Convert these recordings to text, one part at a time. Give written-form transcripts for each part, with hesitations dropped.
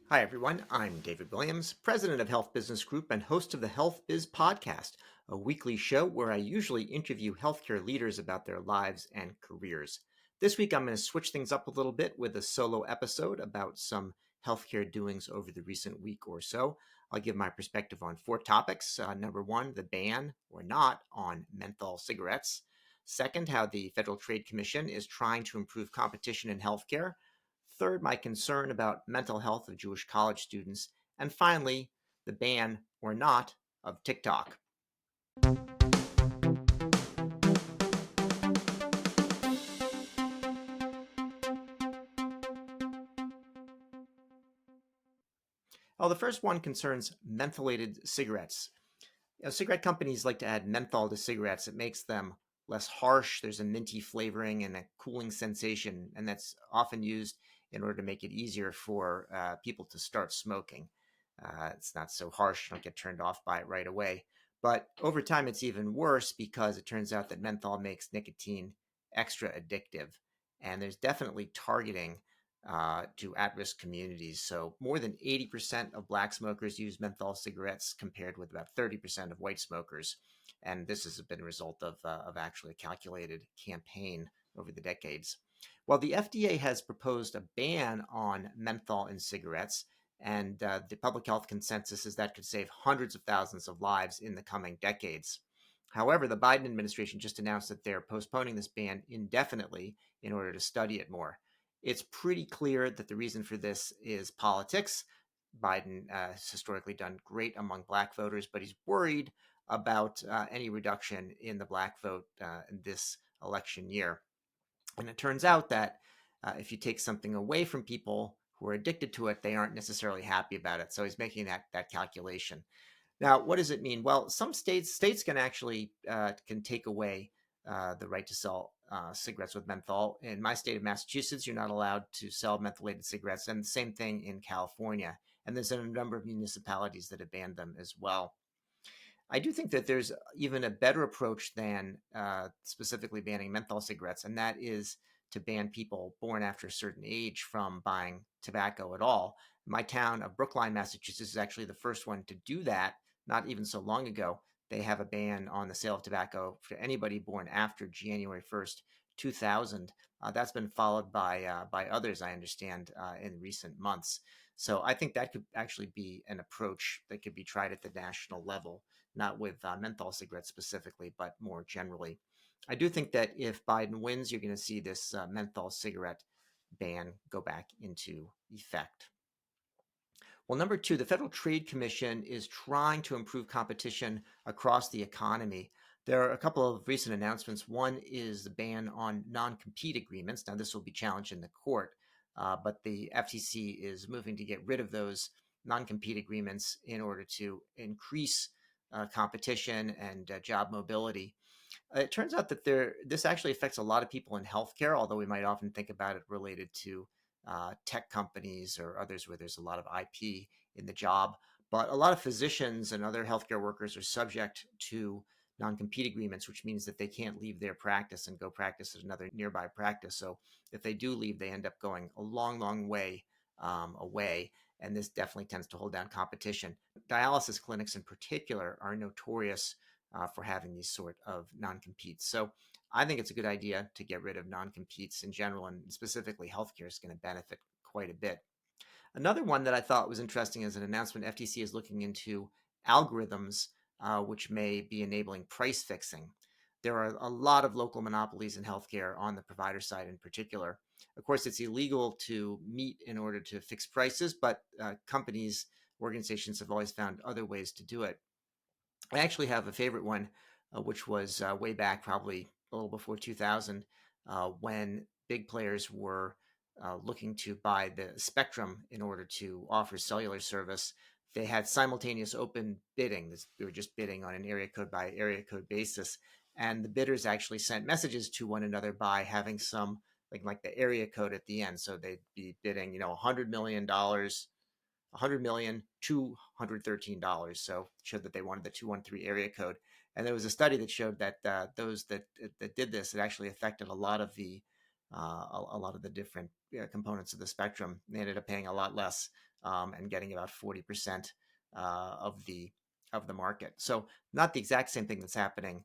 Hi, everyone. I'm David Williams, president of Health Business Group and host of the Health Biz Podcast, a weekly show where I usually interview healthcare leaders about their lives and careers. This week, I'm going to switch things up a little bit with a solo episode about some healthcare doings over the recent week or so. I'll give my perspective on four topics. Number one, the ban or not on menthol cigarettes. Second, how the Federal Trade Commission is trying to improve competition in healthcare. Third, my concern about mental health of Jewish college students. And finally, the ban or not of TikTok. Well, the first one concerns mentholated cigarettes. Cigarette companies like to add menthol to cigarettes. It makes them less harsh. There's a minty flavoring and a cooling sensation, and that's often used in order to make it easier for people to start smoking. It's not so harsh. You don't get turned off by it right away. But over time, it's even worse because it turns out that menthol makes nicotine extra addictive. And there's definitely targeting to at-risk communities. So more than 80% of black smokers use menthol cigarettes compared with about 30% of white smokers. And this has been a result of actually a calculated campaign over the decades. Well, the FDA has proposed a ban on menthol in cigarettes, and the public health consensus is that could save hundreds of thousands of lives in the coming decades. However, the Biden administration just announced that they're postponing this ban indefinitely in order to study it more. It's pretty clear that the reason for this is politics. Biden has historically done great among black voters, but he's worried about any reduction in the black vote in this election year. And it turns out that if you take something away from people who are addicted to it, they aren't necessarily happy about it. So he's making that calculation. Now, what does it mean? Well, some states can actually can take away the right to sell cigarettes with menthol. In my state of Massachusetts, you're not allowed to sell mentholated cigarettes, and the same thing in California. And there's a number of municipalities that have banned them as well. I do think that there's even a better approach than specifically banning menthol cigarettes, and that is to ban people born after a certain age from buying tobacco at all. My town of Brookline, Massachusetts, is actually the first one to do that, not even so long ago. They have a ban on the sale of tobacco for anybody born after January 1st, 2000. That's been followed by others, I understand, in recent months. So I think that could actually be an approach that could be tried at the national level, not with menthol cigarettes specifically, but more generally. I do think that if Biden wins, you're going to see this menthol cigarette ban go back into effect. Well, number two, the Federal Trade Commission is trying to improve competition across the economy. There are a couple of recent announcements. One is the ban on non-compete agreements. Now, this will be challenged in the court, but the FTC is moving to get rid of those non-compete agreements in order to increase competition and job mobility. It turns out that this actually affects a lot of people in healthcare, although we might often think about it related to tech companies or others where there's a lot of IP in the job. But a lot of physicians and other healthcare workers are subject to non-compete agreements, which means that they can't leave their practice and go practice at another nearby practice. So if they do leave, they end up going a long, long way away. And this definitely tends to hold down competition. Dialysis clinics in particular are notorious for having these sort of non-competes. So I think it's a good idea to get rid of non-competes in general, and specifically healthcare is going to benefit quite a bit. Another one that I thought was interesting as an announcement, FTC is looking into algorithms which may be enabling price fixing. There are a lot of local monopolies in healthcare on the provider side in particular. Of course, it's illegal to meet in order to fix prices, but companies, organizations have always found other ways to do it. I actually have a favorite one, which was way back, probably a little before 2000, when big players were looking to buy the spectrum in order to offer cellular service. They had simultaneous open bidding. They were just bidding on an area code by area code basis. And the bidders actually sent messages to one another by having some, like the area code at the end. So they'd be bidding, $100 million, 100 million, $213. So it showed that they wanted the 213 area code. And there was a study that showed that those that did this, it actually affected a lot of the different components of the spectrum. They ended up paying a lot less and getting about 40% of the market. So not the exact same thing that's happening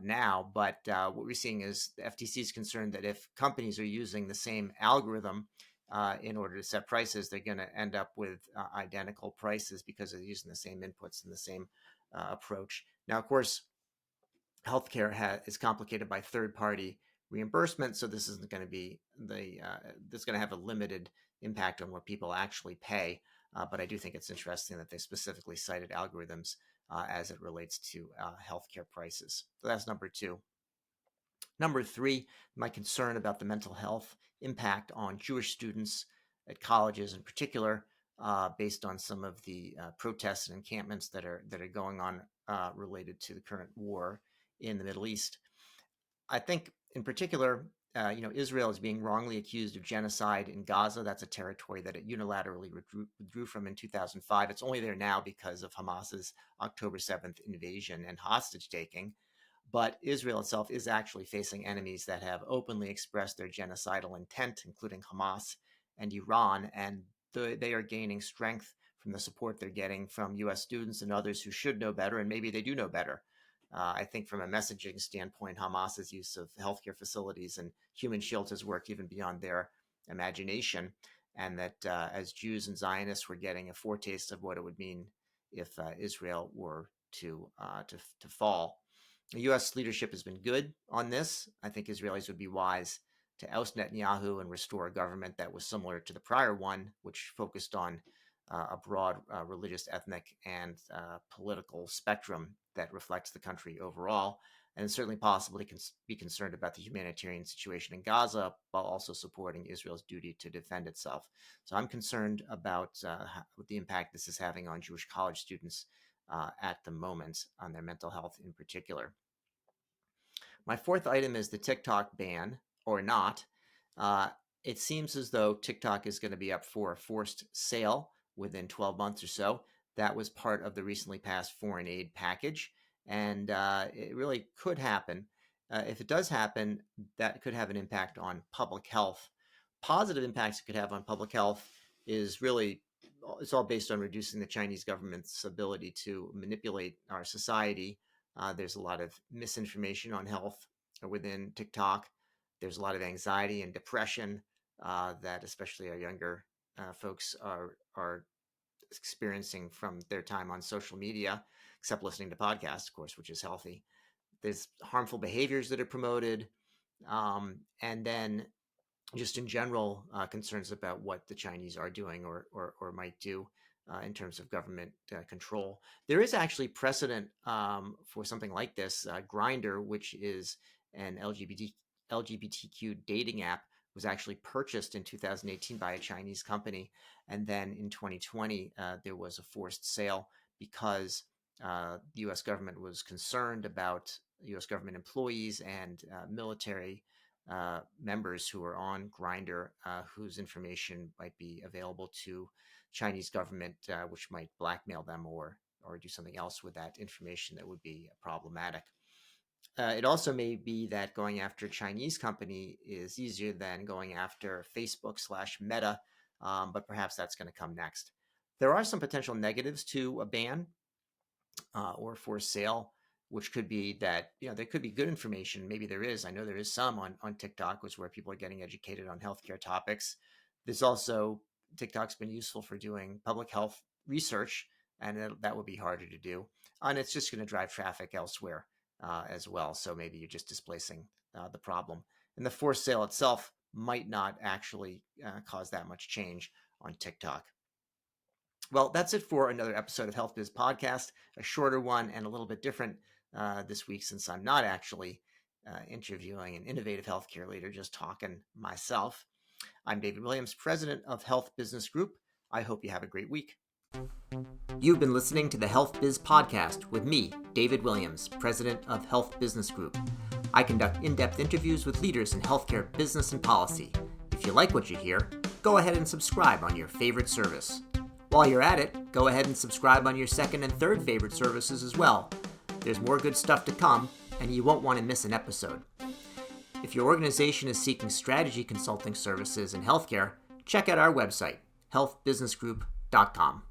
now, but what we're seeing is the FTC is concerned that if companies are using the same algorithm in order to set prices, they're going to end up with identical prices because they're using the same inputs and the same approach. Now, of course, healthcare is complicated by third-party reimbursement, so this isn't going to be this is going to have a limited impact on what people actually pay. But I do think it's interesting that they specifically cited algorithms as it relates to healthcare prices. So that's number two. Number three, my concern about the mental health impact on Jewish students at colleges in particular, based on some of the protests and encampments that are going on related to the current war in the Middle East. I think in particular, Israel is being wrongly accused of genocide in Gaza. That's a territory that it unilaterally withdrew from in 2005. It's only there now because of Hamas's October 7th invasion and hostage taking. But Israel itself is actually facing enemies that have openly expressed their genocidal intent, including Hamas and Iran, and they are gaining strength from the support they're getting from U.S. students and others who should know better, and maybe they do know better. I think from a messaging standpoint, Hamas's use of healthcare facilities and human shields has worked even beyond their imagination, and that as Jews and Zionists were getting a foretaste of what it would mean if Israel were to fall. The U.S. leadership has been good on this. I think Israelis would be wise to oust Netanyahu and restore a government that was similar to the prior one, which focused on a broad religious, ethnic, and political spectrum that reflects the country overall. And it's certainly possible to be concerned about the humanitarian situation in Gaza while also supporting Israel's duty to defend itself. So I'm concerned about the impact this is having on Jewish college students at the moment, on their mental health in particular. My fourth item is the TikTok ban, or not. It seems as though TikTok is going to be up for a forced sale within 12 months or so. That was part of the recently passed foreign aid package, and it really could happen. If it does happen, that could have an impact on public health. Positive impacts it could have on public health is really, it's all based on reducing the Chinese government's ability to manipulate our society. There's a lot of misinformation on health within TikTok. There's a lot of anxiety and depression that especially our younger folks are experiencing from their time on social media, except listening to podcasts, of course, which is healthy. There's harmful behaviors that are promoted. And then just in general, concerns about what the Chinese are doing or might do in terms of government control. There is actually precedent for something like this. Grindr, which is an LGBTQ dating app, was actually purchased in 2018 by a Chinese company. And then in 2020, there was a forced sale because the U.S. government was concerned about U.S. government employees and military members who are on Grindr, whose information might be available to Chinese government, which might blackmail them or do something else with that information that would be problematic. It also may be that going after a Chinese company is easier than going after Facebook/Meta, but perhaps that's going to come next. There are some potential negatives to a ban or forced sale, which could be that, there could be good information. Maybe there is. I know there is some on TikTok, which is where people are getting educated on healthcare topics. There's also, TikTok's been useful for doing public health research, and that would be harder to do. And it's just going to drive traffic elsewhere as well. So maybe you're just displacing the problem. And the forced sale itself might not actually cause that much change on TikTok. Well, that's it for another episode of Health Biz Podcast, a shorter one and a little bit different this week since I'm not actually interviewing an innovative healthcare leader, just talking myself. I'm David Williams, president of Health Business Group. I hope you have a great week. You've been listening to the Health Biz Podcast with me, David Williams, president of Health Business Group. I conduct in-depth interviews with leaders in healthcare business and policy. If you like what you hear, go ahead and subscribe on your favorite service. While you're at it, go ahead and subscribe on your second and third favorite services as well. There's more good stuff to come, and you won't want to miss an episode. If your organization is seeking strategy consulting services in healthcare, check out our website, healthbusinessgroup.com.